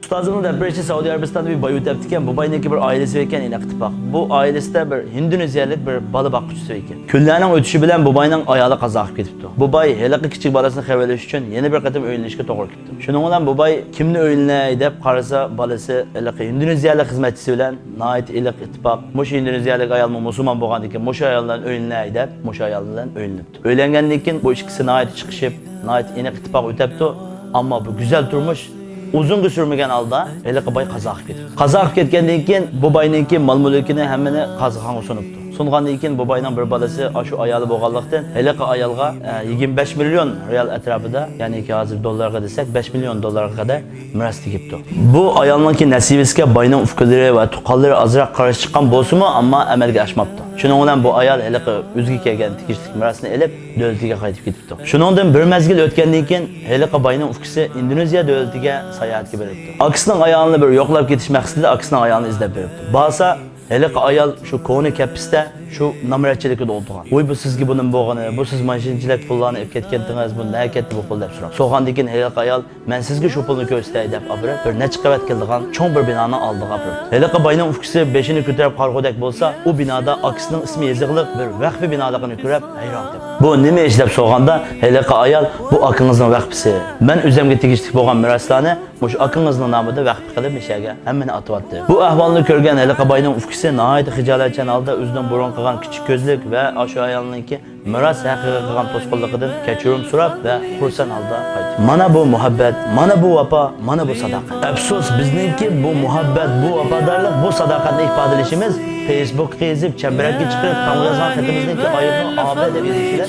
Ustazımın da bir Saudi Arabistan'da bir bayut yaptıkken bu baynaki bir ailesi veken inek tıpak. Bu ailesinde bir Hindoneziyalık bir balı bakıcısı veken. Küllerinin ötüşü bilen bu bayının ayağı kazakıp gitipti. Bu bay helaki küçük balasını xeverleş için yeni bir katım öğünleşke doğru gitti. Şunun olan bu bay kimni öğünle dep karısa balası helaki Hindoneziyalık hizmetçisi bilen nait ilik tıpak. Moş Hindoneziyalık ayalma Müslüman boğan diken moş ayalların öğünle dep moş ayalların öğünlüptü. Öğlengendikken bu ikisi nait çıkışıp nait inek tıpak ötepti. Ama bu güzel durmuş. Uzun sürmegen alda hele bay kazakıp ketdi. Kazakıp ketgenden keyin bu bayninki mal mulkini hemmeni kazıqanга sunuptu. Sungandan keyin bu bayning bir balası şu ayalı boğanlıqdan hele ayalga 25 milyon real etrafida, yani ki hazır dollarga desek 5 milyon dollarga kadar miras tegipti. Bu ayalninki nasibisiga bayning ufqilari va tuqqanlari azroq qarshi chiqqan bo'lsa-mu, ammo amalga oshmabdi. Shuning bilan bu ayal hele o'ziga kelgan tegishli mirasini elib davlatiga qaytib ketibdi. Shuningdan bir mezgil o'tgandan keyin hele bayning ufqisi Indoneziya davlatiga sayohatga beribdi. Akisining ayolini bir yo'qlab ketish maqsadida akisining ayolini izlab beribdi. Basa hele ayol shu koni kapista şu namratchilikda o'ltirgan. Voy bu sizga buning bo'g'ini, bu siz mashinchilik pullarni olib ketgandingiz, bu nima ketdi bu pul deb so'rab. So'g'andan keyin hele ayol men sizga shu pulni ko'rsatay deb olib bir necha qavat keldigan cho'ng bir binoni oldiga olib. Hele bayning ufqisi beshini ko'tarib qarg'udak bo'lsa, u binoda akisining ismi yozig'liq bir vaqfi binoligini ko'rib hayron deb. Bu nima ish deb so'g'anda hele ayol bu akingizning vaqfisi. Men o'zimga tegishli bo'lgan miroslarni mush akingizning nomida vaqf qilib mishaga hammani atyapti. Bu ahvolni ko'rgan hele bayning ufqisi nihoyat xijolatchan holda o'zining burun qilgan kichik ko'zlik ve aşu ayolninki miras haqiqiy qilgan to'sqinligidan kechirim so'rab va xursand holda qaytdi. Mana bu muhabbat, mana bu vafo, mana bu sadoqat. Afsus bizningki bu muhabbat, bu vafodorlik, bu sadoqatni ifodalashimiz Facebook qezib, chambarakka chiqib, tanlazan xatimizniki ayiqni oba deb yozishlar.